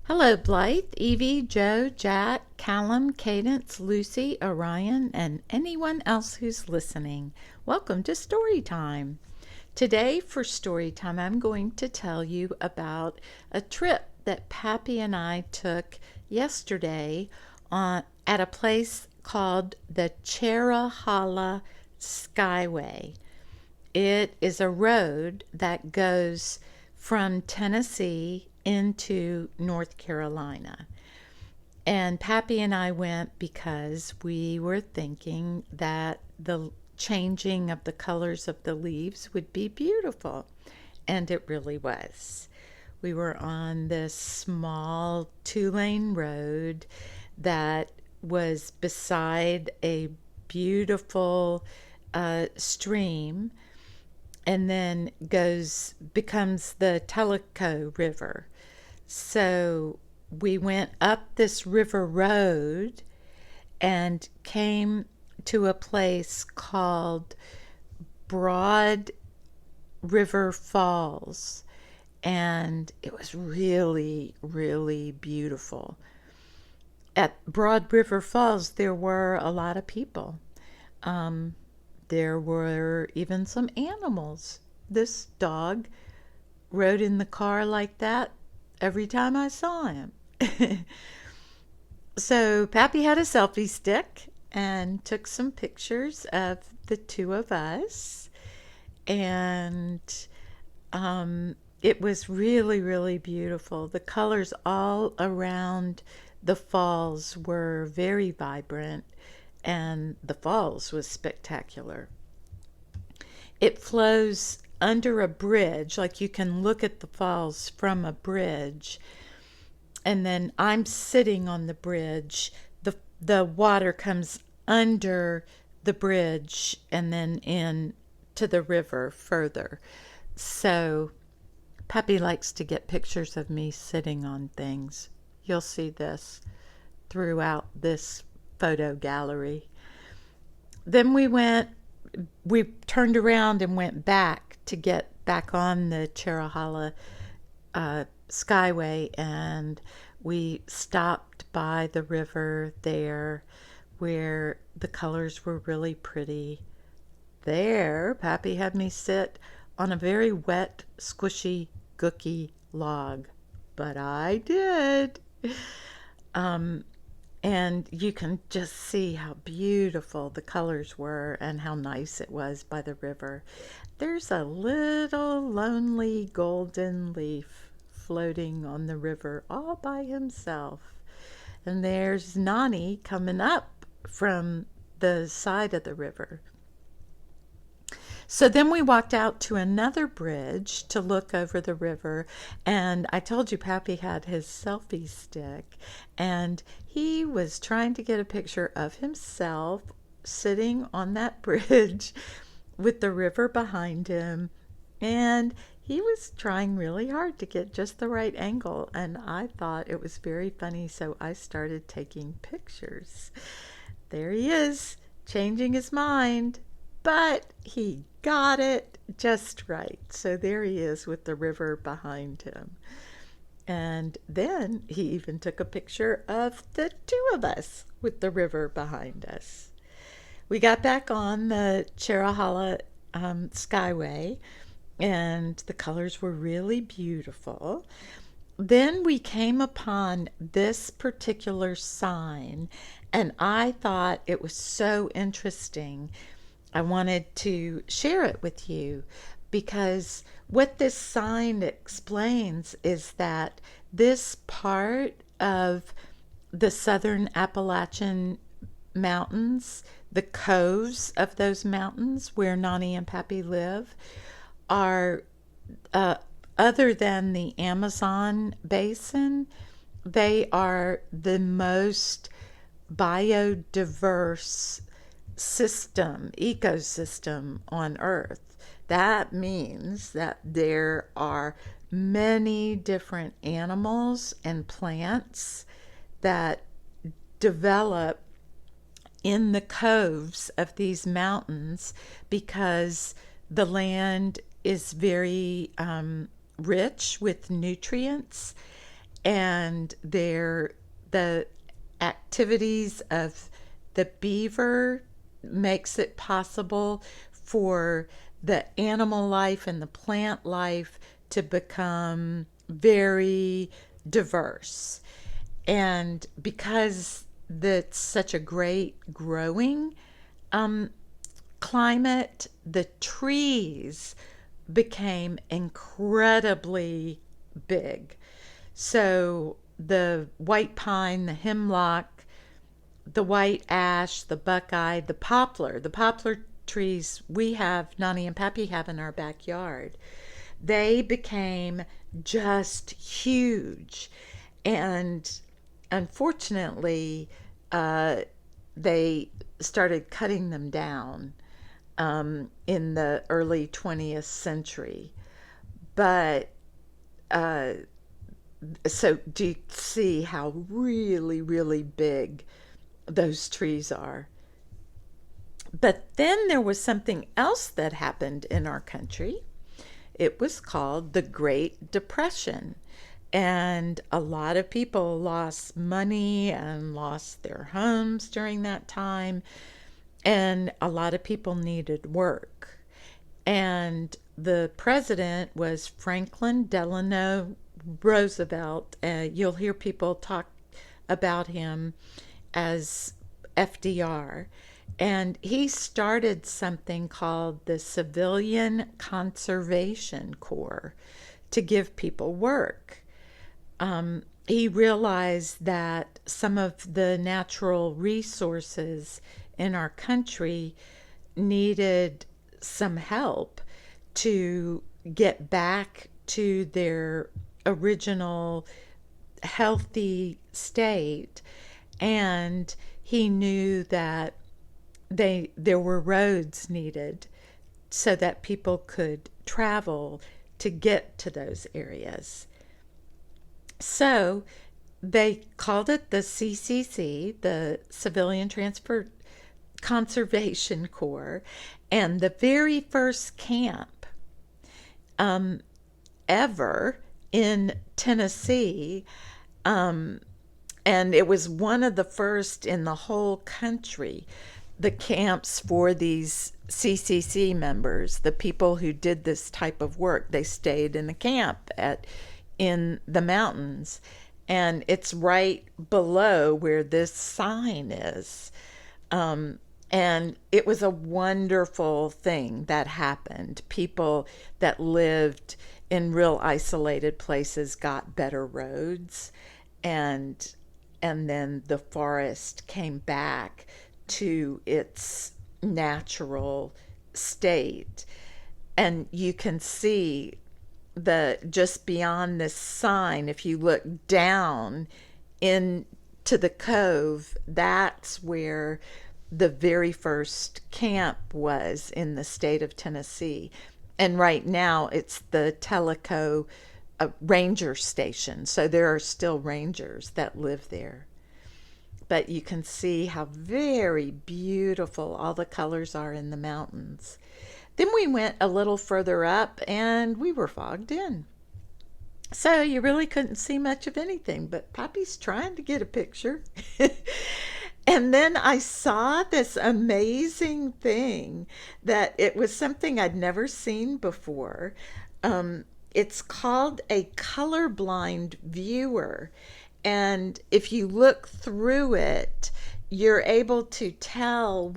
Hello, Blythe, Evie, Joe, Jack, Callum, Cadence, Lucy, Orion, and anyone else who's listening. Welcome to Story Time. Today, for Story Time, I'm going to tell you about a trip that Pappy and I took yesterday at a place called the Cherohala Skyway. It is a road that goes from Tennessee into North Carolina. And Pappy and I went because we were thinking that the changing of the colors of the leaves would be beautiful. And it really was. We were on this small 2-lane road that was beside a beautiful stream, and then becomes the Tellico River. So we went up this river road and came to a place called Broad River Falls, and it was really, really beautiful. At Broad River Falls, there were a lot of people. There were even some animals. This dog rode in the car like that every time I saw him. So Pappy had a selfie stick and took some pictures of the two of us. And it was really, really beautiful. The colors all around the falls were very vibrant, and the falls was spectacular. It flows under a bridge, like you can look at the falls from a bridge, and then I'm sitting on the bridge. The water comes under the bridge and then in to the river further. So Pappy likes to get pictures of me sitting on things. You'll see this throughout this photo gallery. Then we turned around and went back to get back on the Cherohala Skyway, and we stopped by the river there where the colors were really pretty. There, Pappy had me sit on a very wet, squishy, gooky log, but I did. And you can just see how beautiful the colors were and how nice it was by the river. There's a little lonely golden leaf floating on the river all by himself. And there's Nani coming up from the side of the river. So then we walked out to another bridge to look over the river, and I told you Pappy had his selfie stick, and he was trying to get a picture of himself sitting on that bridge with the river behind him, and he was trying really hard to get just the right angle, and I thought it was very funny, so I started taking pictures. There he is, changing his mind. But he got it just right. So there he is with the river behind him. And then he even took a picture of the two of us with the river behind us. We got back on the Cherohala Skyway, and the colors were really beautiful. Then we came upon this particular sign, and I thought it was so interesting. I wanted to share it with you because what this sign explains is that this part of the southern Appalachian mountains, the coves of those mountains where Nani and Pappy live, are other than the Amazon basin, they are the most biodiverse ecosystem on Earth. That means that there are many different animals and plants that develop in the coves of these mountains because the land is very rich with nutrients, and the activities of the beaver makes it possible for the animal life and the plant life to become very diverse. And because that's such a great growing climate, the trees became incredibly big. So the white pine, the hemlock, the white ash, the buckeye, the poplar trees we have, Nani and Pappy have in our backyard, they became just huge. And unfortunately, they started cutting them down in the early 20th century. But so do you see how really, really big those trees are? But then there was something else that happened in our country. It was called the Great Depression. And a lot of people lost money and lost their homes during that time. And a lot of people needed work. And the president was Franklin Delano Roosevelt. You'll hear people talk about him as FDR. And he started something called the Civilian Conservation Corps to give people work. He realized that some of the natural resources in our country needed some help to get back to their original healthy state. And he knew that there were roads needed so that people could travel to get to those areas. So they called it the CCC, the Civilian Conservation Corps, and the very first camp ever in Tennessee, and it was one of the first in the whole country, the camps for these CCC members, the people who did this type of work. They stayed in the camp in the mountains, and it's right below where this sign is. And it was a wonderful thing that happened. People that lived in real isolated places got better roads, and then the forest came back to its natural state. And you can see just beyond this sign, if you look down into the cove, that's where the very first camp was in the state of Tennessee. And right now it's the Tellico ranger station. So there are still rangers that live there. But you can see how very beautiful all the colors are in the mountains. Then we went a little further up and we were fogged in. So you really couldn't see much of anything, but Poppy's trying to get a picture. And then I saw this amazing thing that it was something I'd never seen before. It's called a colorblind viewer. And if you look through it, you're able to tell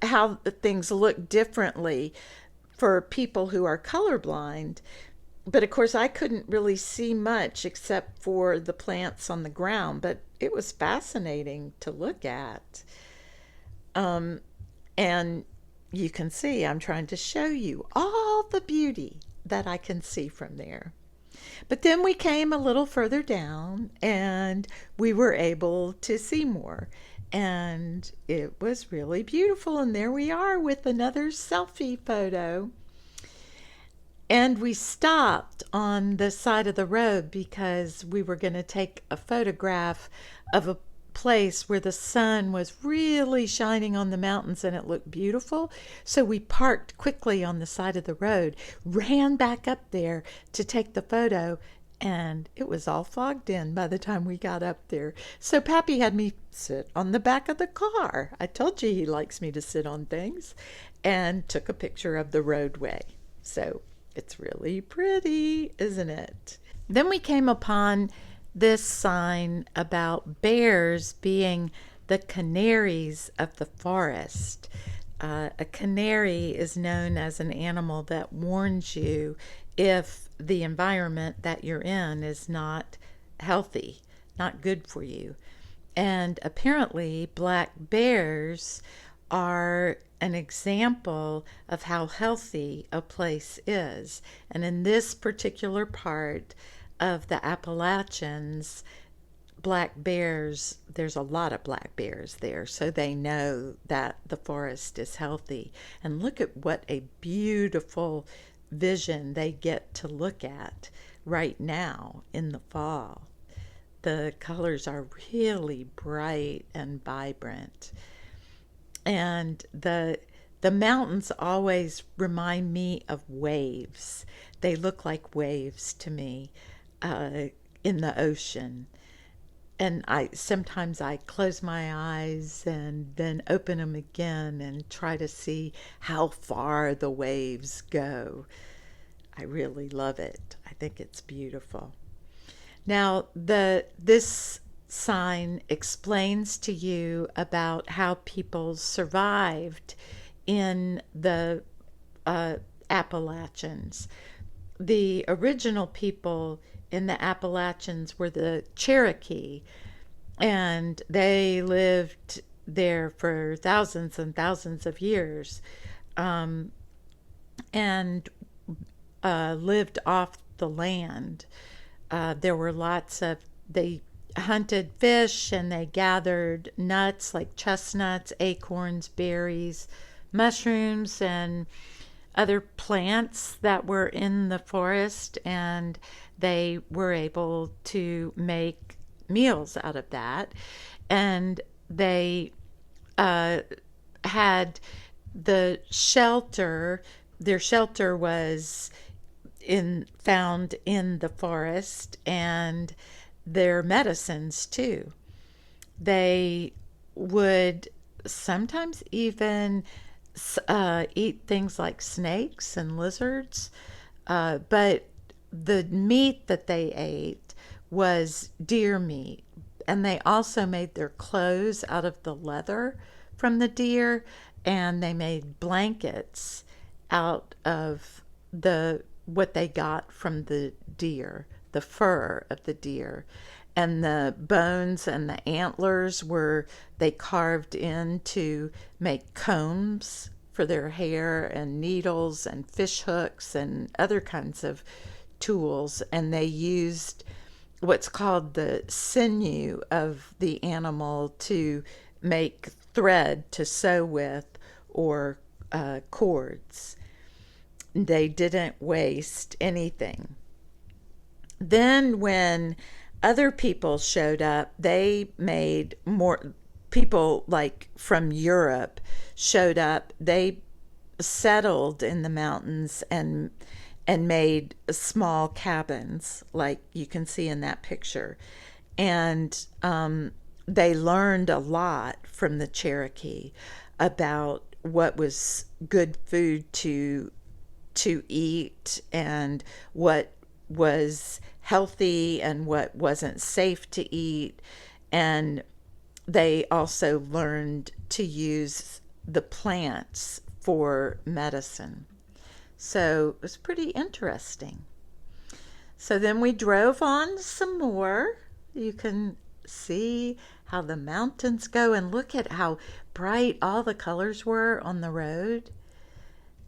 how things look differently for people who are colorblind. But of course, I couldn't really see much except for the plants on the ground, but it was fascinating to look at. And you can see, I'm trying to show you all the beauty that I can see from there. But then we came a little further down and we were able to see more. And it was really beautiful. And there we are with another selfie photo. And we stopped on the side of the road because we were going to take a photograph of a place where the sun was really shining on the mountains and it looked beautiful. So we parked quickly on the side of the road, ran back up there to take the photo, and it was all fogged in by the time we got up there. So Pappy had me sit on the back of the car. I told you he likes me to sit on things, and took a picture of the roadway. So it's really pretty, isn't it? Then we came upon this sign about bears being the canaries of the forest. A canary is known as an animal that warns you if the environment that you're in is not healthy, not good for you. And apparently, black bears are an example of how healthy a place is. And in this particular part of the Appalachians, black bears, there's a lot of black bears there, so they know that the forest is healthy. And look at what a beautiful vision they get to look at right now in the fall. The colors are really bright and vibrant. And the mountains always remind me of waves. They look like waves to me in the ocean. And sometimes I close my eyes and then open them again and try to see how far the waves go. I really love it. I think it's beautiful. Now, this sign explains to you about how people survived in the Appalachians. The original people in the Appalachians were the Cherokee, and they lived there for thousands and thousands of years, and lived off the land. There were they hunted fish, and they gathered nuts like chestnuts, acorns, berries, mushrooms, and other plants that were in the forest, and they were able to make meals out of that. And they had the shelter. Their shelter was found in the forest, and their medicines too. They would sometimes even eat things like snakes and lizards, but the meat that they ate was deer meat. And they also made their clothes out of the leather from the deer, and they made blankets out of what they got from the deer, the fur of the deer. And the bones and the antlers they carved in to make combs for their hair, and needles and fish hooks and other kinds of tools. And they used what's called the sinew of the animal to make thread to sew with, or cords. They didn't waste anything. Then when other people showed up, they made more. People like from Europe showed up. They settled in the mountains and made small cabins like you can see in that picture. And they learned a lot from the Cherokee about what was good food to eat, and what was healthy and what wasn't safe to eat. And they also learned to use the plants for medicine. So it was pretty interesting. So then we drove on some more. You can see how the mountains go, and look at how bright all the colors were on the road.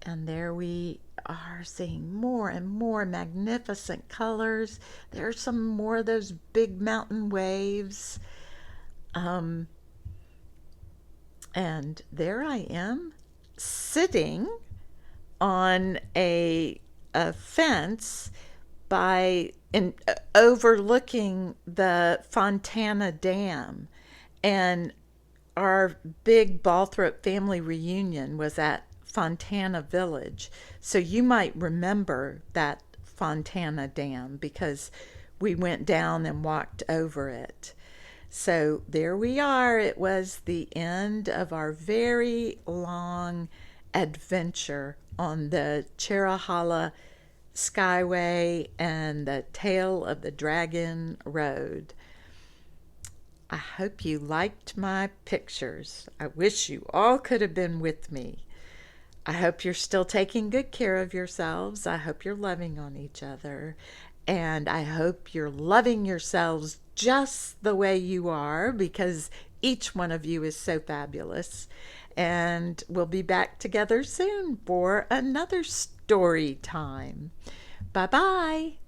And there we are, seeing more and more magnificent colors. There's some more of those big mountain waves. And there I am, sitting on a fence overlooking the Fontana Dam. And our big Balthrop family reunion was at Fontana Village. So you might remember that Fontana Dam, because we went down and walked over it. So there we are. It was the end of our very long adventure on the Cherohala Skyway and the Tail of the Dragon Road. I hope you liked my pictures. I wish you all could have been with me. I hope you're still taking good care of yourselves. I hope you're loving on each other. And I hope you're loving yourselves just the way you are, because each one of you is so fabulous. And we'll be back together soon for another story time. Bye bye.